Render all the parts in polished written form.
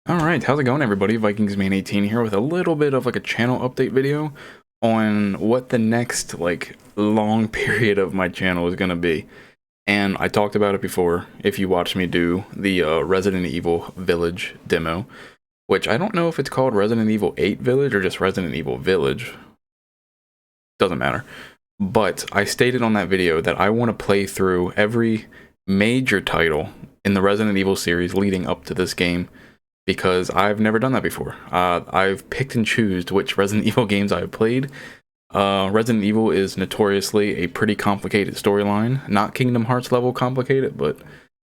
Alright, how's it going everybody? VikingsMan18 here with a little bit of like a channel update video on what the next like long period of my channel is gonna be. And I talked about it before if you watched me do the Resident Evil Village demo, which I don't know if it's called Resident Evil 8 Village or just Resident Evil Village. Doesn't matter. But I stated on that video that I want to play through every major title in the Resident Evil series leading up to this game, because I've never done that before. I've picked and choose which Resident Evil games I've played. Resident Evil is notoriously a pretty complicated storyline. Not Kingdom Hearts level complicated, but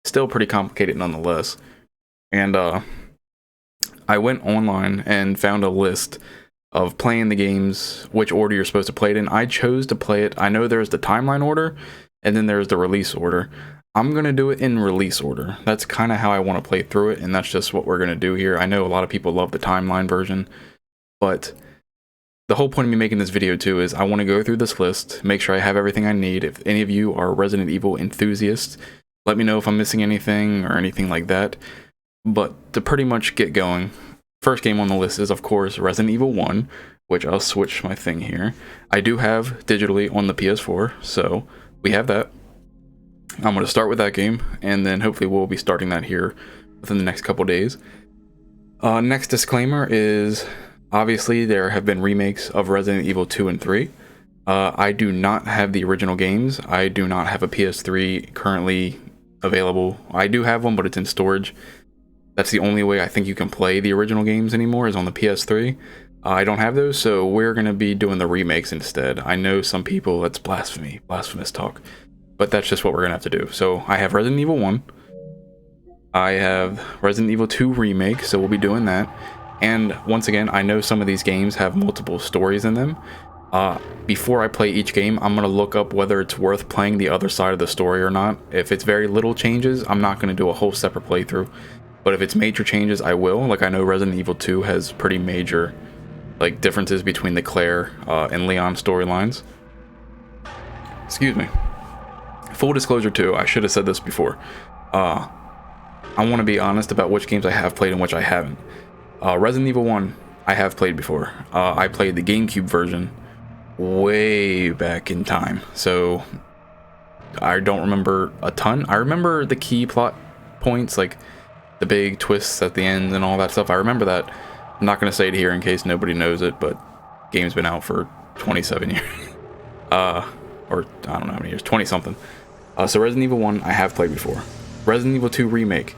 still pretty complicated nonetheless. And I went online and found a list of playing the games, which order you're supposed to play it in. I chose to play it. I know there's the timeline order, and then there's the release order. I'm going to do it in release order. That's kind of how I want to play through it, and that's just what we're going to do here. I know a lot of people love the timeline version, but the whole point of me making this video too is I want to go through this list, make sure I have everything I need. If any of you are Resident Evil enthusiasts, let me know if I'm missing anything or anything like that. But to pretty much get going, first game on the list is, of course, Resident Evil 1, which I'll switch my thing here. I do have digitally on the PS4, so we have that. I'm going to start with that game, and then hopefully we'll be starting that here within the next couple days. Next disclaimer is, obviously there have been remakes of Resident Evil 2 and 3. I do not have the original games. I do not have a PS3 currently available. I do have one, but it's in storage. That's the only way I think you can play the original games anymore, is on the PS3. I don't have those, so we're going to be doing the remakes instead. I know some people, that's blasphemy, blasphemous talk, but that's just what we're going to have to do. So I have Resident Evil 1. I have Resident Evil 2 Remake, so we'll be doing that. And once again, I know some of these games have multiple stories in them. Before I play each game, I'm going to look up whether it's worth playing the other side of the story or not. If it's very little changes, I'm not going to do a whole separate playthrough. But if it's major changes, I will. Like, I know Resident Evil 2 has pretty major like differences between the Claire and Leon storylines. Excuse me. Full disclosure too, I should have said this before. I want to be honest about which games I have played and which I haven't. Resident Evil 1, I have played before. I played the GameCube version way back in time, so I don't remember a ton. I remember the key plot points, like the big twists at the end and all that stuff. I remember that. I'm not going to say it here in case nobody knows it, but game's been out for 27 years. Or I don't know how many years, 20 something. So Resident Evil 1, I have played before. Resident Evil 2 Remake,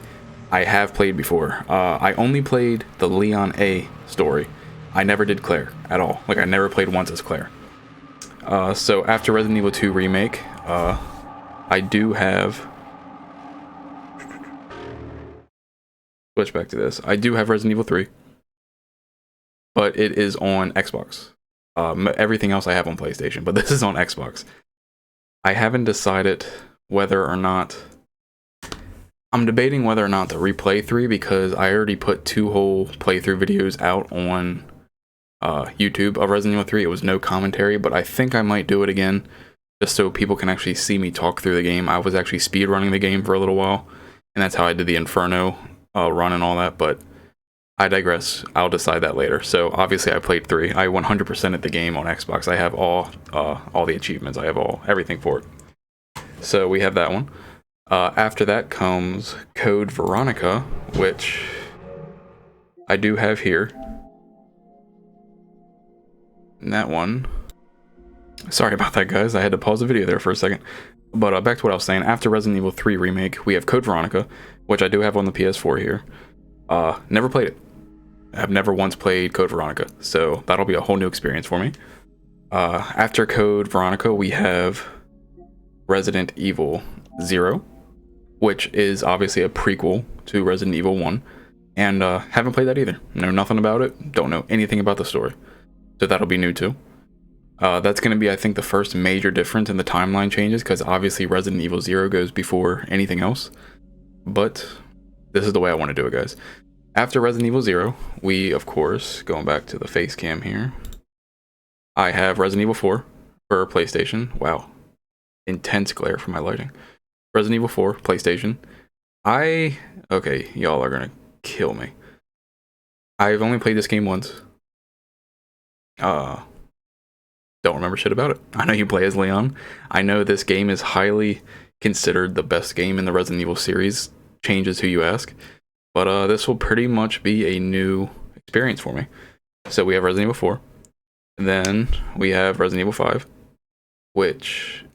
I have played before. I only played the Leon A story. I never did Claire at all. Like, I never played once as Claire. So after Resident Evil 2 Remake, I do have... Switch back to this. I do have Resident Evil 3. But it is on Xbox. Everything else I have on PlayStation, but this is on Xbox. I haven't decided whether or not... I'm debating whether or not to replay 3, because I already put 2 whole playthrough videos out on YouTube of Resident Evil 3. It was no commentary, but I think I might do it again, just so people can actually see me talk through the game. I was actually speedrunning the game for a little while, and that's how I did the Inferno run and all that, but I digress. I'll decide that later. So obviously I played 3. I 100%ed the game on Xbox. I have all the achievements. I have everything for it. So we have that one. After that comes Code Veronica, which I do have here. And that one... Sorry about that, guys. I had to pause the video there for a second. But back to what I was saying. After Resident Evil 3 Remake, we have Code Veronica, which I do have on the PS4 here. Never played it. I've never once played Code Veronica, so that'll be a whole new experience for me. After Code Veronica, we have Resident Evil 0, which is obviously a prequel to Resident Evil 1, and haven't played that either. Know nothing about it, don't know anything about the story, so that'll be new too. That's going to be, I think, the first major difference in the timeline changes, because obviously Resident Evil 0 goes before anything else, but this is the way I want to do it, guys. After Resident Evil 0, we, of course, going back to the face cam here, I have Resident Evil 4 for PlayStation. Wow. Intense glare for my lighting. Resident Evil 4, PlayStation. Okay, y'all are gonna kill me. I've only played this game once. Don't remember shit about it. I know you play as Leon. I know this game is highly considered the best game in the Resident Evil series. Changes who you ask. But this will pretty much be a new experience for me. So we have Resident Evil 4. Then we have Resident Evil 5, which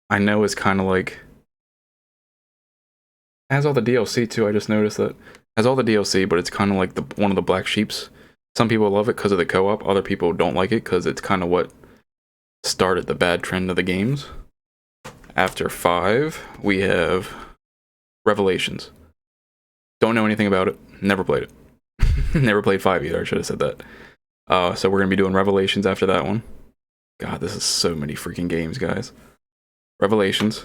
I know is kind of like... has all the DLC too. I just noticed that. Has all the DLC, but it's kind of like one of the black sheeps. Some people love it because of the co-op. Other people don't like it because it's kind of what started the bad trend of the games. After 5, we have Revelations. Don't know anything about it. Never played it. Never played 5 either. I should have said that. So we're going to be doing Revelations after that one. God, this is so many freaking games, guys. Revelations.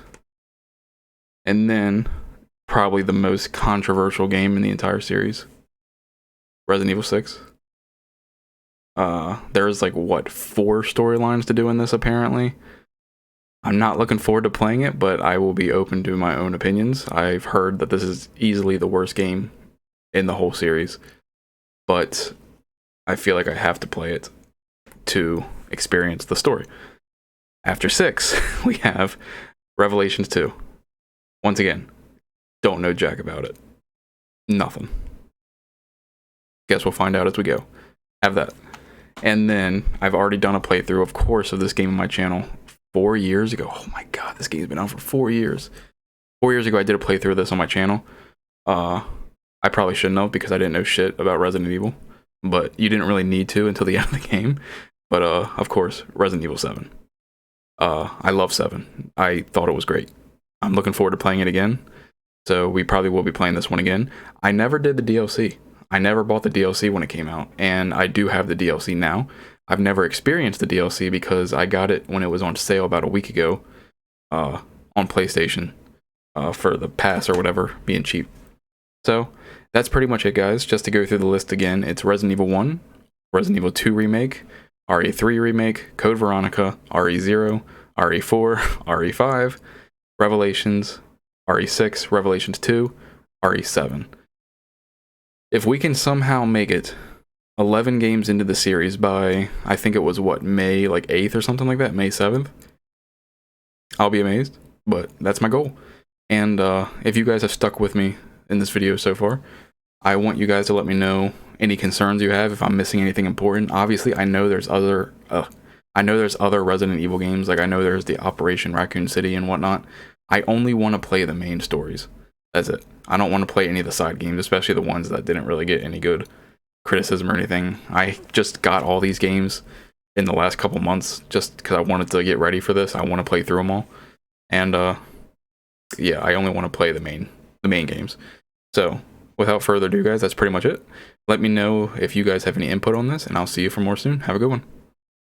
And then, probably the most controversial game in the entire series. Resident Evil 6. There's like, what, 4 storylines to do in this, apparently. I'm not looking forward to playing it, but I will be open to my own opinions. I've heard that this is easily the worst game in the whole series. But I feel like I have to play it to experience the story. After 6, we have Revelations 2. Once again, don't know jack about it. Nothing. Guess we'll find out as we go. Have that. And then I've already done a playthrough, of course, of this game on my channel 4 years ago. Oh my god, this game's been out for 4 years. 4 years ago, I did a playthrough of this on my channel. I probably shouldn't have because I didn't know shit about Resident Evil. But you didn't really need to until the end of the game. But, of course, Resident Evil 7. I love 7. I thought it was great. I'm looking forward to playing it again. So we probably will be playing this one again. I never did the DLC. I never bought the DLC when it came out, and I do have the DLC now. I've never experienced the DLC because I got it when it was on sale about a week ago on PlayStation for the pass or whatever, being cheap. So that's pretty much it, guys. Just to go through the list again, it's Resident Evil 1, Resident Evil 2 Remake, RE3 Remake, Code Veronica, RE0, RE4, RE5, Revelations, RE6, Revelations 2, RE7. If we can somehow make it 11 games into the series by, I think it was, what, May, like, 8th or something like that? May 7th? I'll be amazed, but that's my goal. And if you guys have stuck with me in this video so far, I want you guys to let me know any concerns you have, if I'm missing anything important. Obviously, I know there's other Resident Evil games, like I know there's the Operation Raccoon City and whatnot. I only want to play the main stories. That's it. I don't want to play any of the side games, especially the ones that didn't really get any good criticism or anything. I just got all these games in the last couple months just because I wanted to get ready for this. I want to play through them all. And yeah, I only want to play the main games. So without further ado, guys, that's pretty much it. Let me know if you guys have any input on this, and I'll see you for more soon. Have a good one.